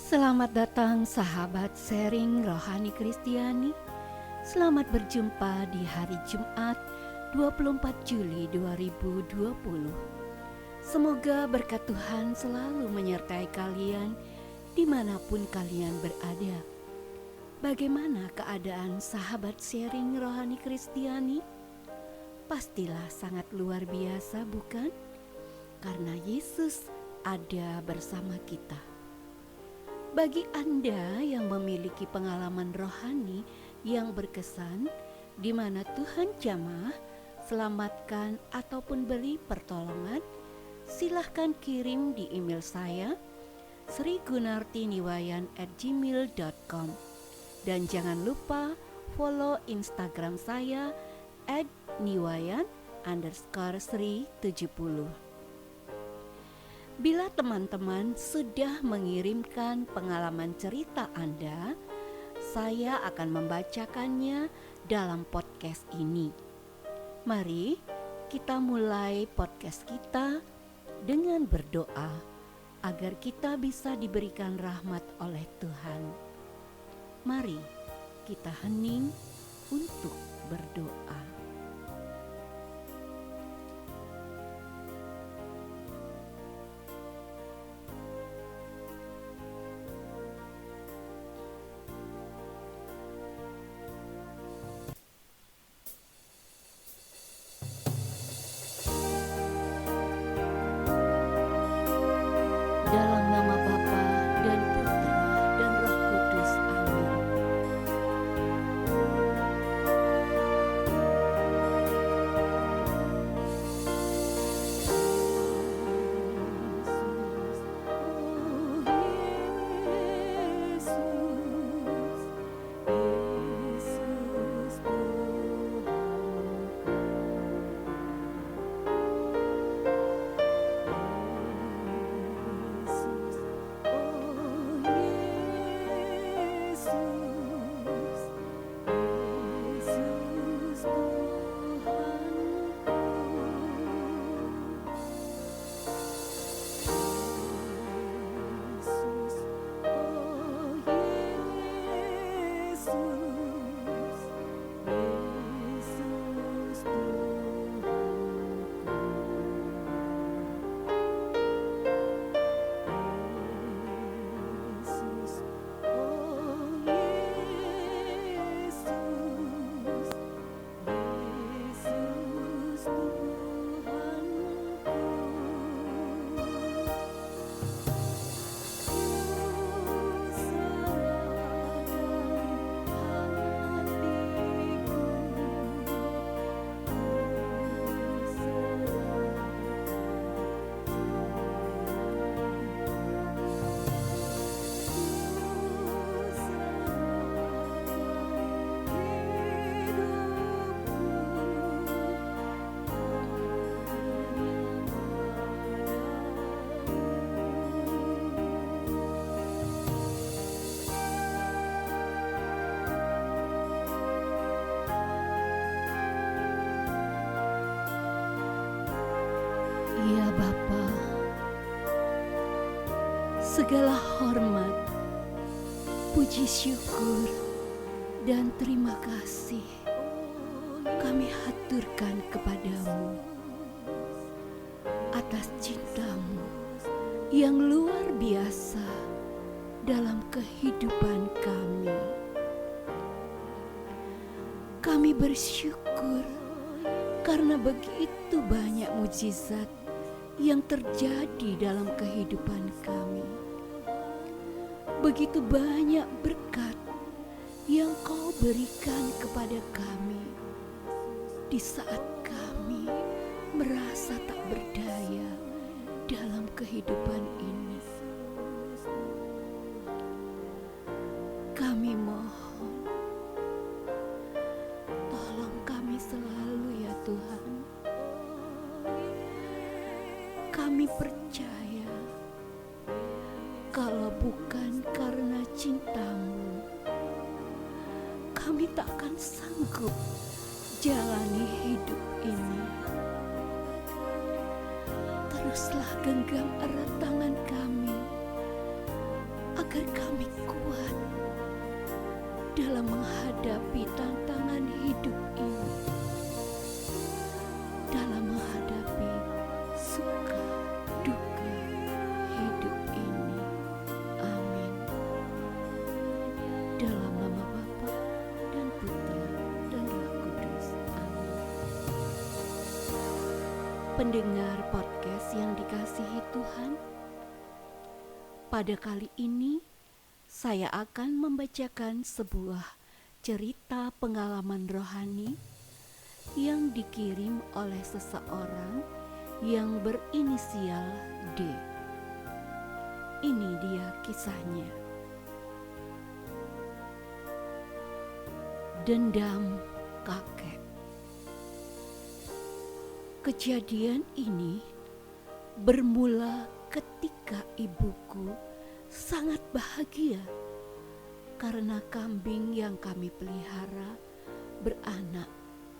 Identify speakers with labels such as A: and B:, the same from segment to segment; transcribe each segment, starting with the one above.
A: Selamat datang sahabat sharing rohani Kristiani. Selamat berjumpa di hari Jumat 24 Juli 2020. Semoga berkat Tuhan selalu menyertai kalian dimanapun kalian berada. Bagaimana keadaan sahabat sharing rohani Kristiani? Pastilah sangat luar biasa, bukan? Karena Yesus ada bersama kita. Bagi Anda yang memiliki pengalaman rohani yang berkesan, di mana Tuhan jamah, selamatkan ataupun beri pertolongan, silahkan kirim di email saya srigunartiniwayan@gmail.com. Dan jangan lupa follow Instagram saya @niwayan_sri70. Bila teman-teman sudah mengirimkan pengalaman cerita Anda, saya akan membacakannya dalam podcast ini. Mari kita mulai podcast kita dengan berdoa agar kita bisa diberikan rahmat oleh Tuhan. Mari kita hening untuk berdoa. Dalam nama Bapa dan Putra dan Roh Kudus. Amin. Ya Bapa, segala hormat, puji syukur, dan terima kasih kami haturkan kepadamu atas cintamu yang luar biasa dalam kehidupan kami. Kami bersyukur karena begitu banyak mujizat yang terjadi dalam kehidupan kami. Begitu banyak berkat yang Kau berikan kepada kami di saat kami merasa tak berdaya dalam kehidupan ini. Kami mohon, tolong kami selalu ya Tuhan. Kami percaya kalau bukan karena cinta-Mu, kami tak akan sanggup jalani hidup ini. Teruslah genggam erat tangan kami agar kami kuat dalam menghadapi tantangan hidup ini, dalam menghadapi suka duka hidup ini. Amin. Dalam nama Bapa dan Putra dan Roh Kudus. Amin. Pendengar podcast yang dikasihi Tuhan, pada kali ini saya akan membacakan sebuah cerita pengalaman rohani yang dikirim oleh seseorang yang berinisial D. Ini dia kisahnya. Dendam kakek. Kejadian ini bermula ketika ibuku sangat bahagia karena kambing yang kami pelihara beranak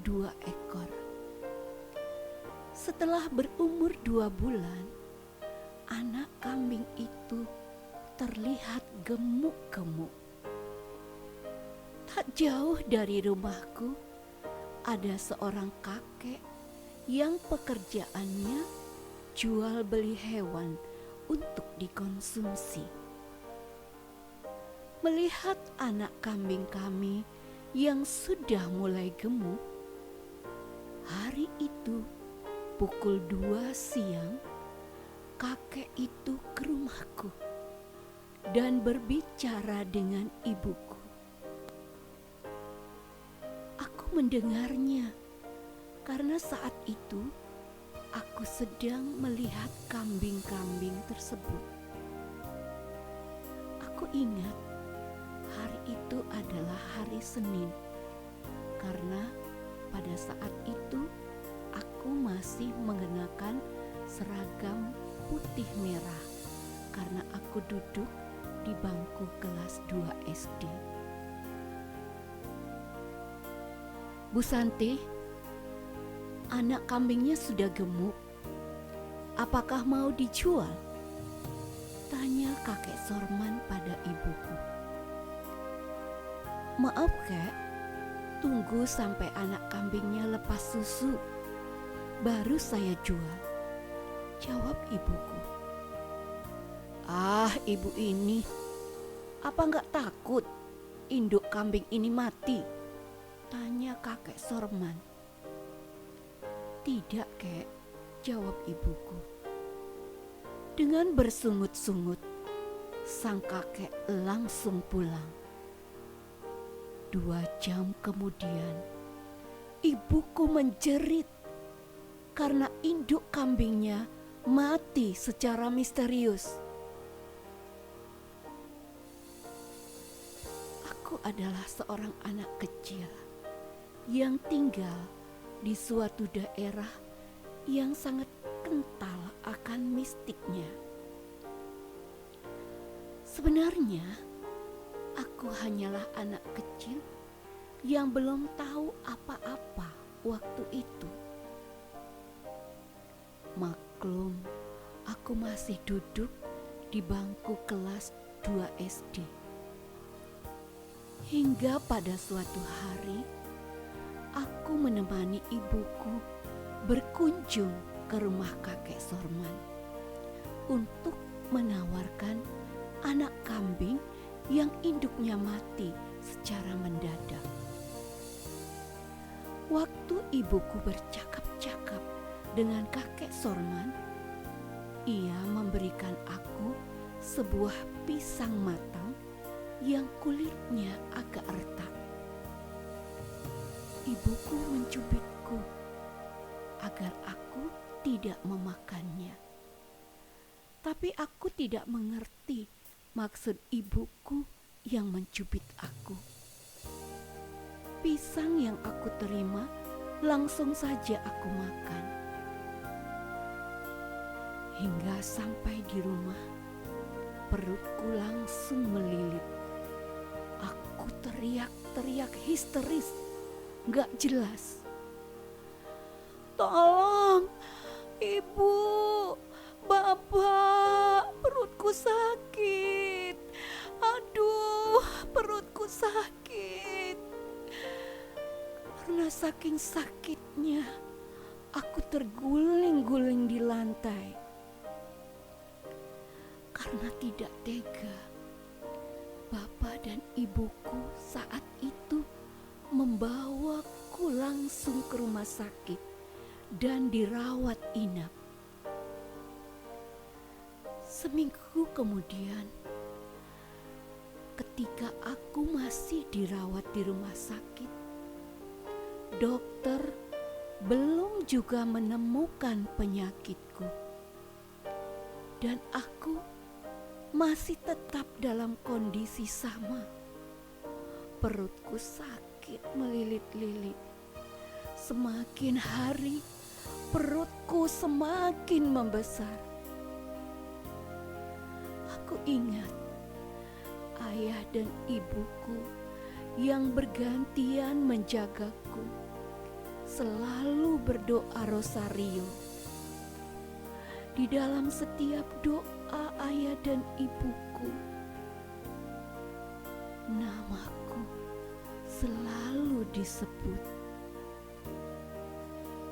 A: 2 ekor. Setelah berumur 2 bulan, anak kambing itu terlihat gemuk-gemuk. Tak jauh dari rumahku ada seorang kakek yang pekerjaannya jual beli hewan untuk dikonsumsi. Melihat anak kambing kami yang sudah mulai gemuk, hari itu pukul 2 siang, kakek itu ke rumahku dan berbicara dengan ibuku. Aku mendengarnya karena saat itu aku sedang melihat kambing-kambing tersebut. Aku ingat hari itu adalah hari Senin, karena pada saat itu aku masih mengenakan seragam putih merah karena aku duduk di bangku kelas 2 SD. Bu Santi, anak kambingnya sudah gemuk. Apakah mau dijual? Tanya kakek Sorman pada ibuku. Maaf kek, tunggu sampai anak kambingnya lepas susu, baru saya jual, jawab ibuku. Ah, ibu ini, apa enggak takut induk kambing ini mati? Tanya kakek Sorman. Tidak kek, jawab ibuku. Dengan bersungut-sungut, sang kakek langsung pulang. 2 jam kemudian, ibuku menjerit karena induk kambingnya mati secara misterius. Aku adalah seorang anak kecil yang tinggal di suatu daerah yang sangat kental akan mistiknya. Sebenarnya, aku hanyalah anak kecil yang belum tahu apa-apa waktu itu. Maklum, aku masih duduk di bangku kelas 2 SD. Hingga pada suatu hari, aku menemani ibuku berkunjung ke rumah kakek Sorman untuk menawarkan anak kambing yang induknya mati secara mendadak. Waktu ibuku bercakap-cakap dengan kakek Sorman, ia memberikan aku sebuah pisang matang yang kulitnya agak retak. Ibuku mencubitku agar aku tidak memakannya. Tapi aku tidak mengerti maksud ibuku yang mencubit aku. Pisang yang aku terima langsung saja aku makan. Hingga sampai di rumah, perutku langsung melilit. Aku teriak-teriak histeris, gak jelas. Tolong, ibu, bapak, perutku sakit. Aku sakit. Karena saking sakitnya, aku terguling-guling di lantai. Karena tidak tega, bapak dan ibuku saat itu membawaku langsung ke rumah sakit dan dirawat inap. Seminggu kemudian, ketika aku masih dirawat di rumah sakit, dokter belum juga menemukan penyakitku. Dan aku masih tetap dalam kondisi sama. Perutku sakit melilit-lilit. Semakin hari, perutku semakin membesar. Aku ingat ayah dan ibuku yang bergantian menjagaku selalu berdoa rosario. Di dalam setiap doa ayah dan ibuku, namaku selalu disebut.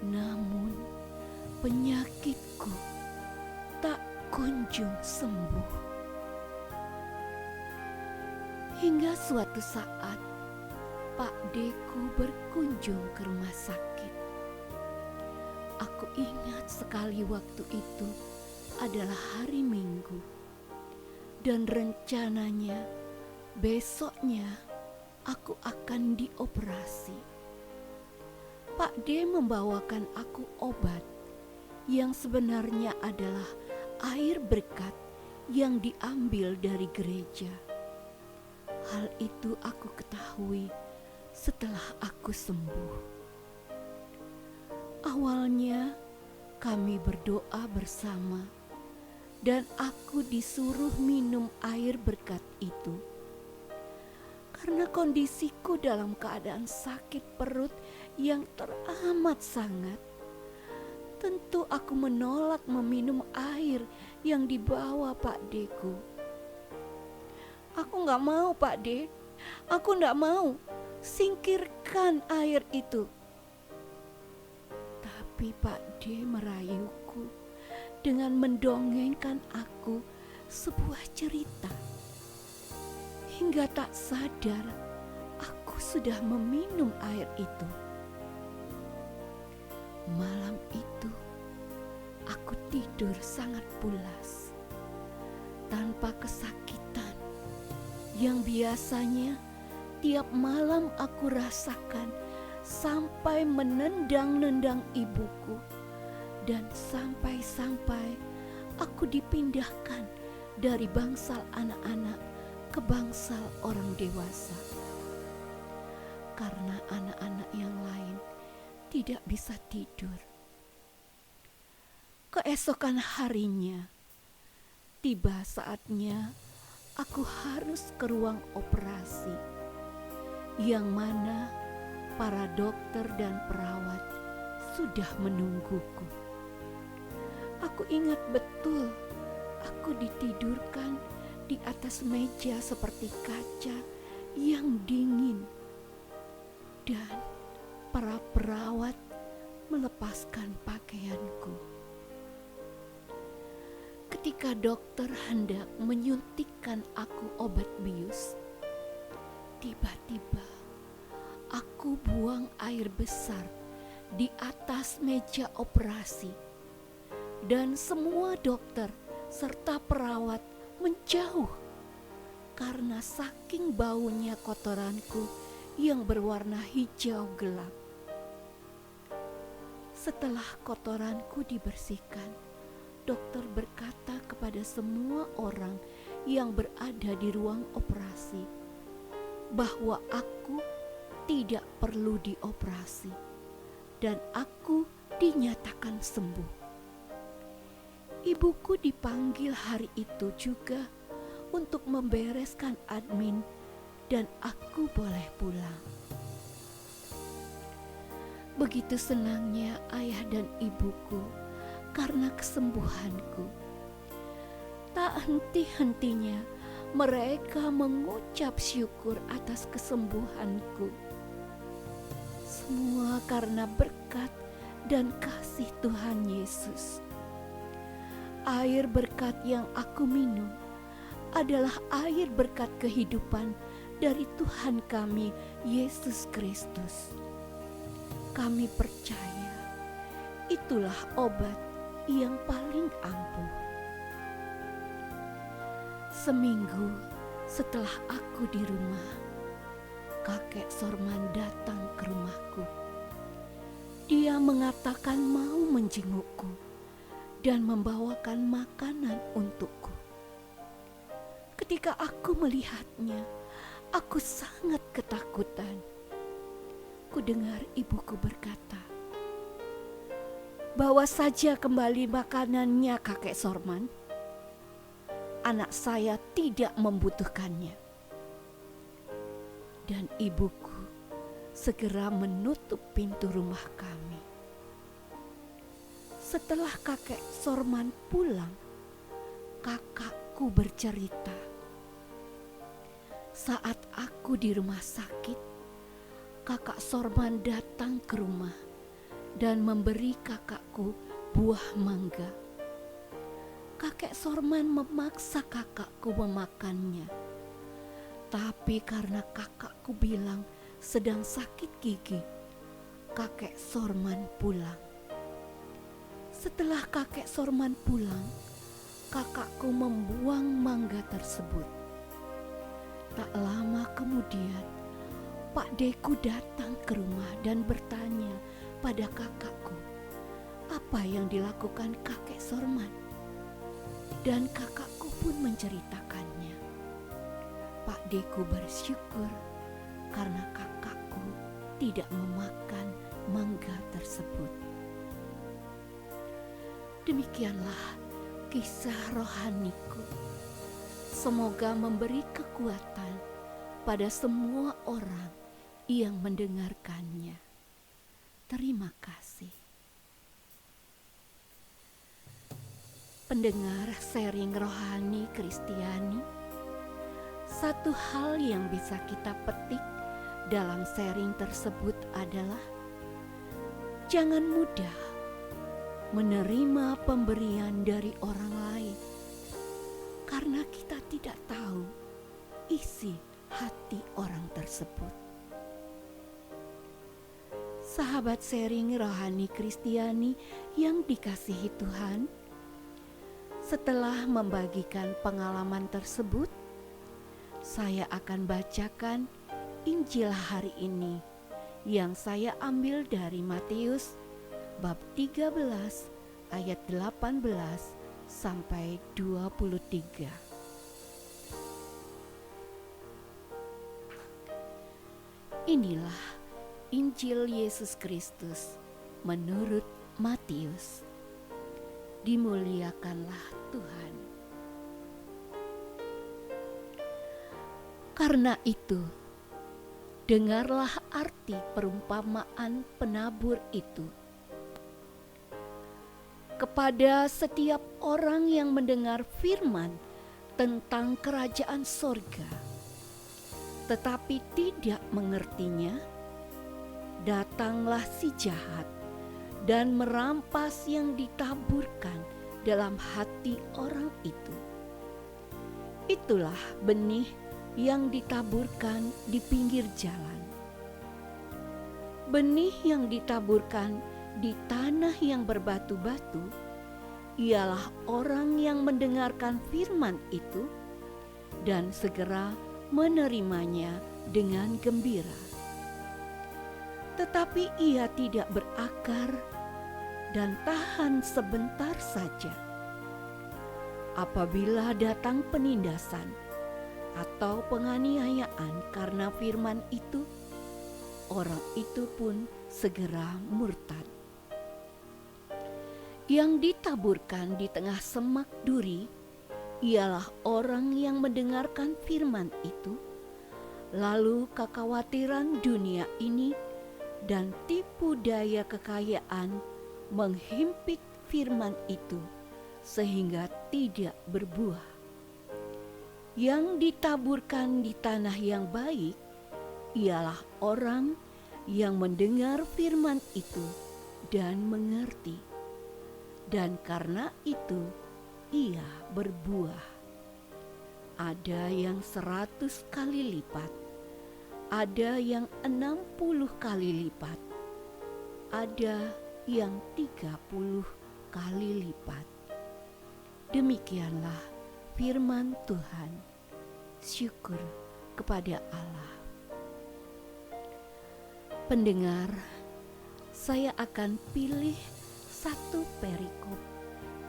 A: Namun penyakitku tak kunjung sembuh. Hingga suatu saat Pak Deku berkunjung ke rumah sakit. Aku ingat sekali waktu itu adalah hari Minggu. Dan rencananya besoknya aku akan dioperasi. Pak D membawakan aku obat yang sebenarnya adalah air berkat yang diambil dari gereja. Hal itu aku ketahui setelah aku sembuh. Awalnya kami berdoa bersama dan aku disuruh minum air berkat itu. Karena kondisiku dalam keadaan sakit perut yang teramat sangat, tentu aku menolak meminum air yang dibawa Pak Deku. Aku gak mau, Pak D. Aku gak mau. Singkirkan air itu. Tapi Pak D merayuku dengan mendongengkan aku sebuah cerita. Hingga tak sadar aku sudah meminum air itu. Malam itu aku tidur sangat pulas, tanpa kesakitan yang biasanya tiap malam aku rasakan sampai menendang-nendang ibuku dan sampai-sampai aku dipindahkan dari bangsal anak-anak ke bangsal orang dewasa. Karena anak-anak yang lain tidak bisa tidur. Keesokan harinya, tiba saatnya aku harus ke ruang operasi, yang mana para dokter dan perawat sudah menungguku. Aku ingat betul, aku ditidurkan di atas meja seperti kaca yang dingin, dan para perawat melepaskan pakaianku. Ketika dokter hendak menyuntikkan aku obat bius, tiba-tiba aku buang air besar di atas meja operasi, dan semua dokter serta perawat menjauh karena saking baunya kotoranku yang berwarna hijau gelap. Setelah kotoranku dibersihkan, dokter berkata kepada semua orang yang berada di ruang operasi bahwa aku tidak perlu dioperasi dan aku dinyatakan sembuh. Ibuku dipanggil hari itu juga untuk membereskan admin dan aku boleh pulang. Begitu senangnya ayah dan ibuku karena kesembuhanku. Tak henti-hentinya mereka mengucap syukur atas kesembuhanku. Semua karena berkat dan kasih Tuhan Yesus. Air berkat yang aku minum adalah air berkat kehidupan dari Tuhan kami, Yesus Kristus. Kami percaya itulah obat yang paling ampuh. Seminggu setelah aku di rumah, kakek Sorman datang ke rumahku. Dia mengatakan mau menjengukku dan membawakan makanan untukku. Ketika aku melihatnya, aku sangat ketakutan. Kudengar ibuku berkata, "Bawa saja kembali makanannya, kakek Sorman. Anak saya tidak membutuhkannya." Dan ibuku segera menutup pintu rumah kami. Setelah kakek Sorman pulang, kakakku bercerita, saat aku di rumah sakit, kakak Sorman datang ke rumah dan memberi kakakku buah mangga. Kakek Sorman memaksa kakakku memakannya. Tapi karena kakakku bilang sedang sakit gigi, kakek Sorman pulang. Setelah kakek Sorman pulang, kakakku membuang mangga tersebut. Tak lama kemudian, Pak Deku datang ke rumah dan bertanya pada kakakku, apa yang dilakukan kakek Sorman? Dan kakakku pun menceritakannya. Pak Deku bersyukur karena kakakku tidak memakan mangga tersebut. Demikianlah kisah rohaniku. Semoga memberi kekuatan pada semua orang yang mendengarkannya. Terima kasih. Pendengar sharing rohani Kristiani, satu hal yang bisa kita petik dalam sharing tersebut adalah jangan mudah menerima pemberian dari orang lain karena kita tidak tahu isi hati orang tersebut. Sahabat sharing rohani Kristiani yang dikasihi Tuhan, setelah membagikan pengalaman tersebut, saya akan bacakan Injil hari ini yang saya ambil dari Matius bab 13 ayat 18 sampai 23. Inilah Injil Yesus Kristus menurut Matius. Dimuliakanlah Tuhan. Karena itu, dengarlah arti perumpamaan penabur itu. Kepada setiap orang yang mendengar firman tentang kerajaan sorga, tetapi tidak mengertinya, datanglah si jahat dan merampas yang ditaburkan dalam hati orang itu. Itulah benih yang ditaburkan di pinggir jalan. Benih yang ditaburkan di tanah yang berbatu-batu ialah orang yang mendengarkan firman itu dan segera menerimanya dengan gembira. Tetapi ia tidak berakar dan tahan sebentar saja. Apabila datang penindasan atau penganiayaan karena firman itu, orang itu pun segera murtad. Yang ditaburkan di tengah semak duri ialah orang yang mendengarkan firman itu, lalu kekhawatiran dunia ini dan tipu daya kekayaan menghimpit firman itu sehingga tidak berbuah. Yang ditaburkan di tanah yang baik ialah orang yang mendengar firman itu dan mengerti, dan karena itu ia berbuah. Ada yang 100 kali lipat, ada yang 60 kali lipat, ada yang 30 kali lipat. Demikianlah firman Tuhan. Syukur kepada Allah. Pendengar, saya akan pilih satu perikop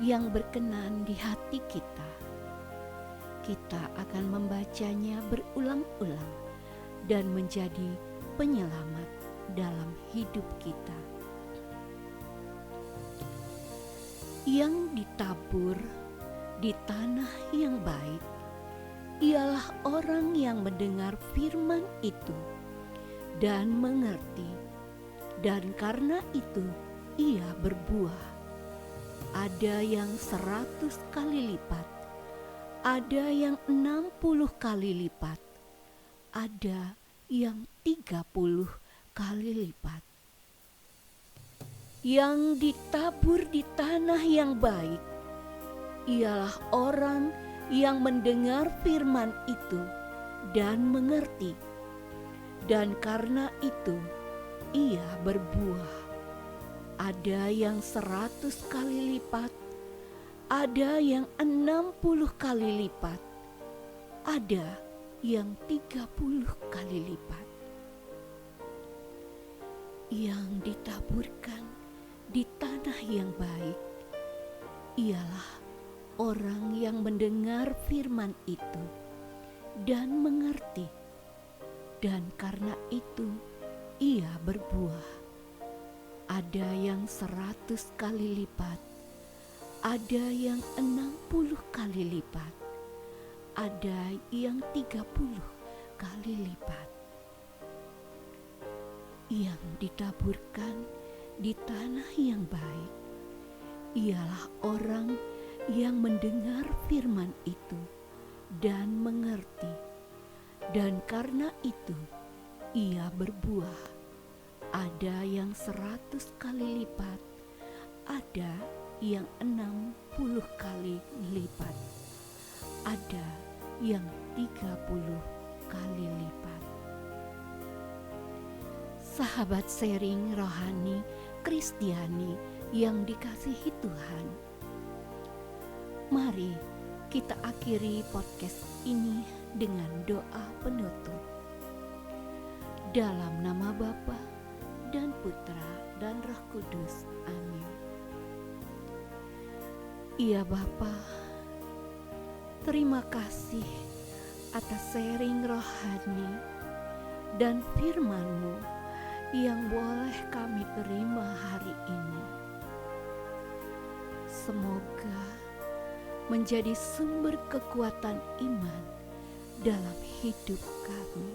A: yang berkenan di hati kita. Kita akan membacanya berulang-ulang dan menjadi penyelamat dalam hidup kita. Yang ditabur di tanah yang baik ialah orang yang mendengar firman itu dan mengerti, dan karena itu ia berbuah. Ada yang 100 kali lipat, ada yang 60 kali lipat, ada yang 30 kali lipat. Yang ditabur di tanah yang baik ialah orang yang mendengar firman itu dan mengerti, dan karena itu ia berbuah. Ada yang 100 kali lipat, ada yang 60 kali lipat, ada yang 30 kali lipat. Yang ditaburkan di tanah yang baik ialah orang yang mendengar firman itu dan mengerti, dan karena itu ia berbuah. Ada yang 100 kali lipat, ada yang 60 kali lipat, ada yang 30 kali lipat. Yang ditaburkan di tanah yang baik ialah orang yang mendengar firman itu dan mengerti, dan karena itu ia berbuah. Ada yang 100 kali lipat, ada yang 60 kali lipat, ada yang 30 kali lipat. Sahabat sharing rohani Kristiani yang dikasihi Tuhan, mari kita akhiri podcast ini dengan doa penutup. Dalam nama Bapa dan Putra dan Roh Kudus. Amin. Ya Bapa, terima kasih atas sharing rohani dan firman-Mu yang boleh kami terima hari ini. Semoga menjadi sumber kekuatan iman dalam hidup kami.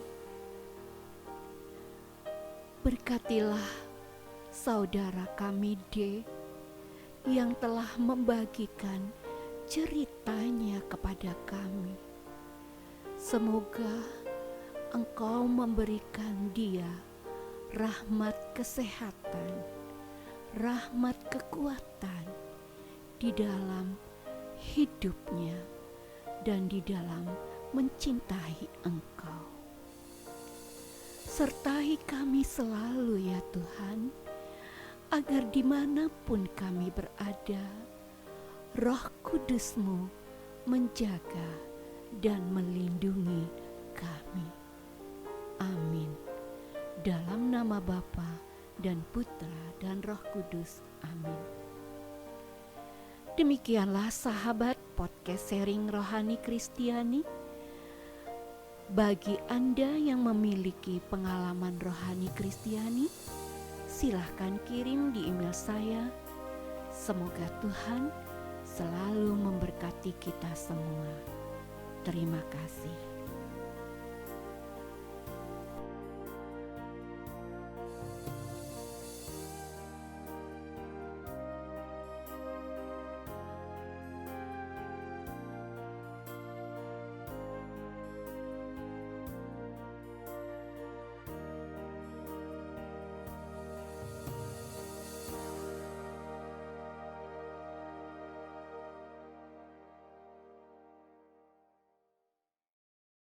A: Berkatilah saudara kami D yang telah membagikan ceritanya kepada kami. Semoga Engkau memberikan dia rahmat kesehatan, rahmat kekuatan di dalam hidupnya dan di dalam mencintai Engkau. Sertai kami selalu ya Tuhan, agar dimanapun kami berada, Roh Kudus-Mu menjaga dan melindungi kami. Amin. Dalam nama Bapa dan Putra dan Roh Kudus. Amin. Demikianlah sahabat podcast sharing rohani Kristiani. Bagi Anda yang memiliki pengalaman rohani Kristiani, silahkan kirim di email saya. Semoga Tuhan selalu memberkati kita semua. Terima kasih.